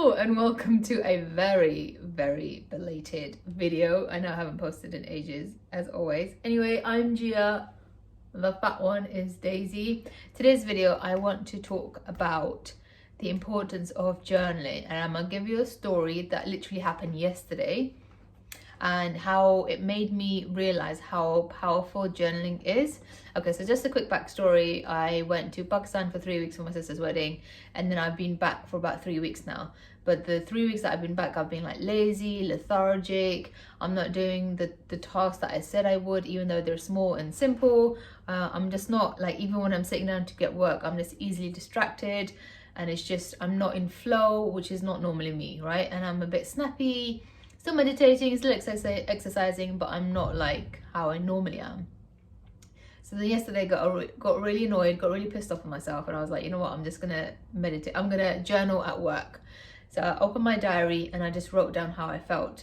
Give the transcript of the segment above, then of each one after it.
Hello and welcome to a very belated video. I know I haven't posted in ages as always. Anyway, I'm Gia, the fat one is Daisy. Today's video I want to talk about the importance of journaling, and I'm gonna give you a story that literally happened yesterday and how it made me realize how powerful journaling is. Okay, so just a quick backstory. I went to Pakistan for 3 weeks for my sister's wedding, and then I've been back for about 3 weeks now. But the 3 weeks that I've been back, I've been like lazy, lethargic. I'm not doing the tasks that I said I would, even though they're small and simple. I'm just not, like, even when I'm sitting down to get work, I'm just easily distracted, and it's just, I'm not in flow, which is not normally me, right? And I'm a bit snappy, still meditating, still exercising, but I'm not like how I normally am. So then yesterday got really annoyed, got really pissed off with myself, and I was like, you know what, I'm just gonna meditate, I'm gonna journal at work. So I opened my diary and I just wrote down how I felt.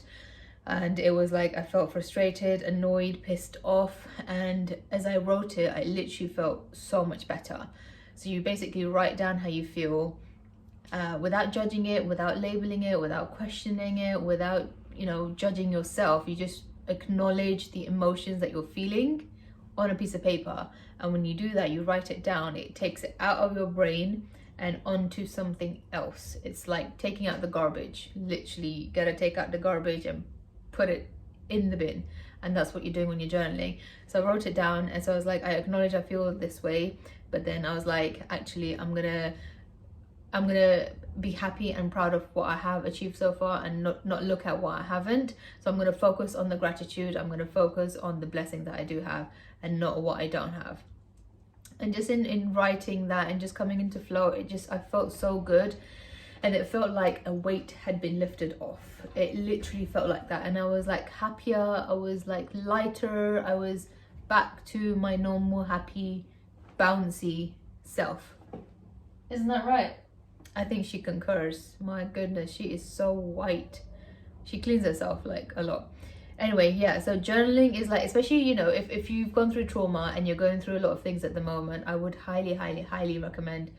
And it was like, I felt frustrated, annoyed, pissed off, and as I wrote it, I literally felt so much better. So you basically write down how you feel, without judging it, without labeling it, without questioning it, without, judging yourself. You just acknowledge the emotions that you're feeling on a piece of paper. And when you do that, you write it down, it takes it out of your brain and onto something else. It's like taking out the garbage. Literally, you gotta take out the garbage and put it in the bin. And that's what you're doing when you're journaling. So I wrote it down, and so I was like, I acknowledge I feel this way, but then I was like, actually, I'm gonna be happy and proud of what I have achieved so far, and not look at what I haven't. So I'm gonna focus on the gratitude, I'm gonna focus on the blessing that I do have and not what I don't have. And just in writing that and just coming into flow, I felt so good, and it felt like a weight had been lifted off. It literally felt like that, and I was like happier, I was like lighter, I was back to my normal happy bouncy self. Isn't that right? I think she concurs. My goodness, she is so white. She cleans herself like a lot. Anyway, yeah, so journaling is like, especially, if you've gone through trauma and you're going through a lot of things at the moment, I would highly recommend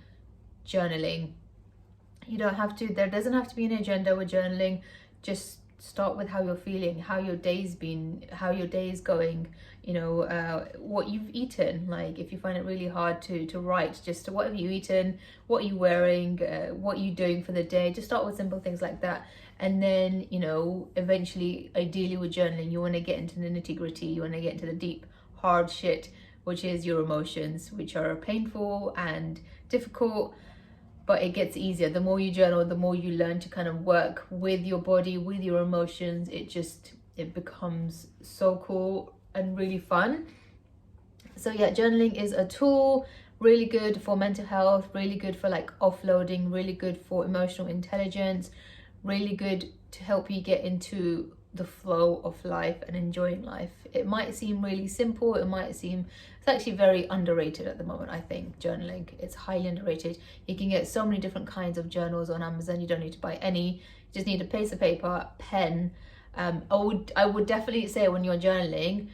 journaling. You don't have to, there doesn't have to be an agenda with journaling. Just start with how you're feeling, how your day's been, how your day is going, what you've eaten. Like, if you find it really hard to write, just what have you eaten, what are you wearing, what are you doing for the day. Just start with simple things like that. And then, eventually, ideally with journaling, you want to get into the nitty-gritty, you want to get into the deep, hard shit, which is your emotions, which are painful and difficult. But it gets easier. The more you journal, the more you learn to kind of work with your body, with your emotions. It becomes so cool and really fun. So yeah, journaling is a tool, really good for mental health, really good for like offloading, really good for emotional intelligence, really good to help you get into the flow of life and enjoying life. It might seem really simple, it's actually very underrated at the moment. I think journaling, it's highly underrated. You can get so many different kinds of journals on Amazon. You don't need to buy any, you just need a piece of paper, pen. I would definitely say when you're journaling,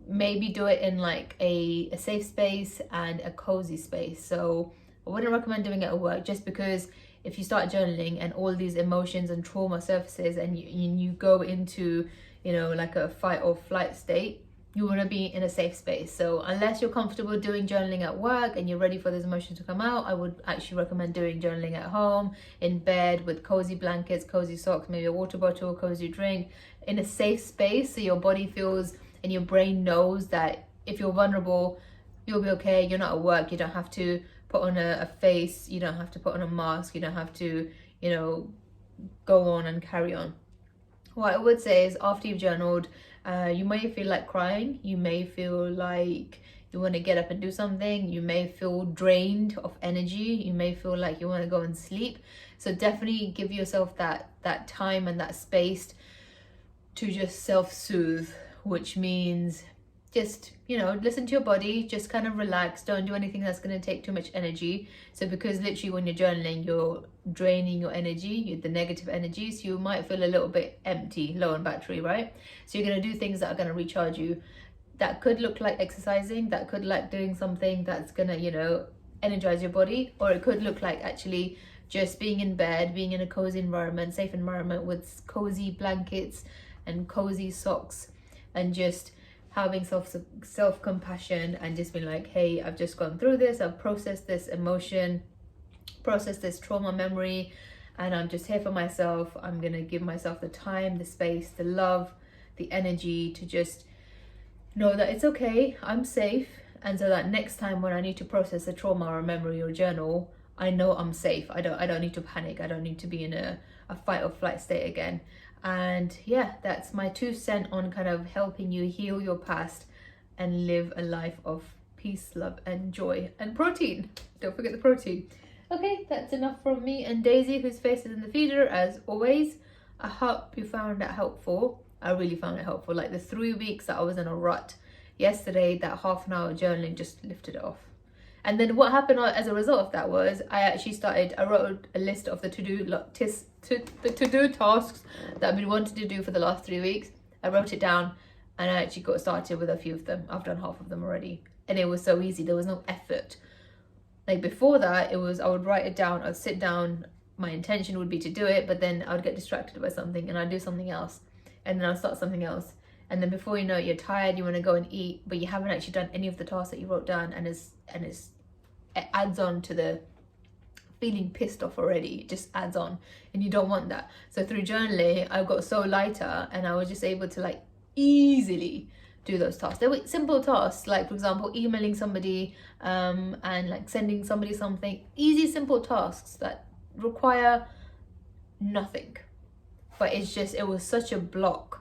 maybe do it in like a safe space and a cozy space. So I wouldn't recommend doing it at work, just because if you start journaling and all these emotions and trauma surfaces and you go into, like a fight or flight state, you want to be in a safe space. So unless you're comfortable doing journaling at work and you're ready for those emotions to come out, I would actually recommend doing journaling at home, in bed, with cozy blankets, cozy socks, maybe a water bottle, cozy drink, in a safe space, so your body feels and your brain knows that if you're vulnerable, you'll be okay. You're not at work, you don't have to put on a face, you don't have to put on a mask, you don't have to, go on and carry on. What I would say is, after you've journaled, you may feel like crying, you may feel like you want to get up and do something, you may feel drained of energy, you may feel like you want to go and sleep. So definitely give yourself that time and that space to just self-soothe, which means just, listen to your body, just kind of relax, don't do anything that's going to take too much energy. So because literally when you're journaling, you're draining your energy, the negative energy, so you might feel a little bit empty, low on battery, right? So you're going to do things that are going to recharge you. That could look like exercising, that could like doing something that's going to, energize your body, or it could look like actually just being in bed, being in a cozy environment, safe environment with cozy blankets and cozy socks, and just having self-compassion and just being like, hey, I've just gone through this, I've processed this emotion, processed this trauma memory, and I'm just here for myself. I'm gonna give myself the time, the space, the love, the energy to just know that it's okay, I'm safe, and so that next time when I need to process a trauma or a memory or journal, I know I'm safe. I don't need to panic. I don't need to be in a fight or flight state again. And yeah, that's my 2 cents on kind of helping you heal your past and live a life of peace, love, and joy, and protein. Don't forget the protein. Okay, that's enough from me and Daisy, whose face is in the feeder as always. I hope you found that helpful. I really found it helpful. Like the 3 weeks that I was in a rut, yesterday that half an hour journaling just lifted it off. And then what happened as a result of that was I wrote a list of the to-do tasks that I've been wanting to do for the last 3 weeks. I wrote it down and I actually got started with a few of them. I've done half of them already. And it was so easy. There was no effort. Like before that, I would write it down, I'd sit down, my intention would be to do it, but then I would get distracted by something and I'd do something else. And then I'll start something else. And then before you know it, you're tired, you want to go and eat, but you haven't actually done any of the tasks that you wrote down, and it adds on to the feeling pissed off already. It just adds on, and you don't want that. So through journaling, I got so lighter, and I was just able to like easily do those tasks. They were simple tasks, like for example, emailing somebody and like sending somebody something. Easy, simple tasks that require nothing. But it's just, it was such a block.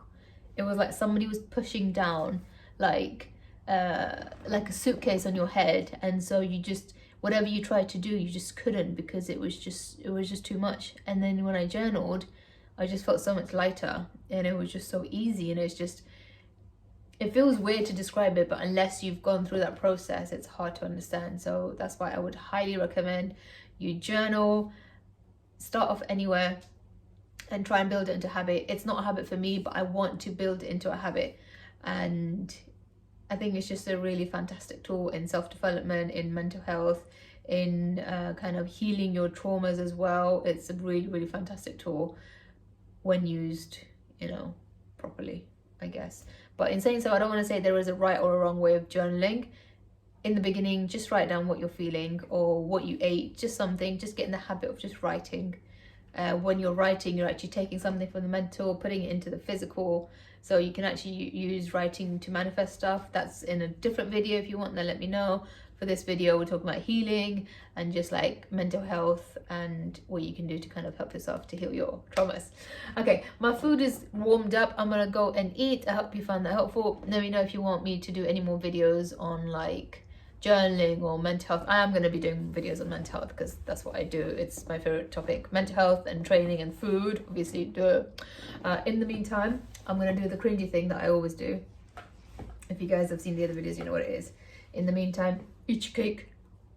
It was like somebody was pushing down like a suitcase on your head, and so you just, whatever you tried to do, you just couldn't, because it was just too much. And then when I journaled, I just felt so much lighter, and it was just so easy. And it's just, it feels weird to describe it, but unless you've gone through that process, it's hard to understand. So that's why I would highly recommend you journal, start off anywhere, and try and build it into a habit. It's not a habit for me, but I want to build it into a habit. And I think it's just a really fantastic tool in self-development, in mental health, in kind of healing your traumas as well. It's a really, really fantastic tool when used, you know, properly, I guess. But in saying so, I don't want to say there is a right or a wrong way of journaling. In the beginning, just write down what you're feeling or what you ate, just something, just get in the habit of just writing. When you're writing, you're actually taking something from the mental, putting it into the physical. So you can actually use writing to manifest stuff. That's in a different video. If you want, then let me know. For this video, we're talking about healing and just like mental health and what you can do to kind of help yourself to heal your traumas. Okay, my food is warmed up. I'm gonna go and eat. I hope you found that helpful. Let me know if you want me to do any more videos on like journaling or mental health. I am going to be doing videos on mental health because that's what I do. It's my favorite topic, mental health and training and food, obviously. In the meantime, I'm going to do the cringy thing that I always do. If you guys have seen the other videos, you know what it is. In the meantime, eat your cake,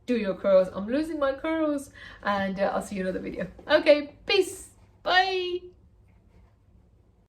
do your curls. I'm losing my curls, and I'll see you in another video. Okay, peace, bye.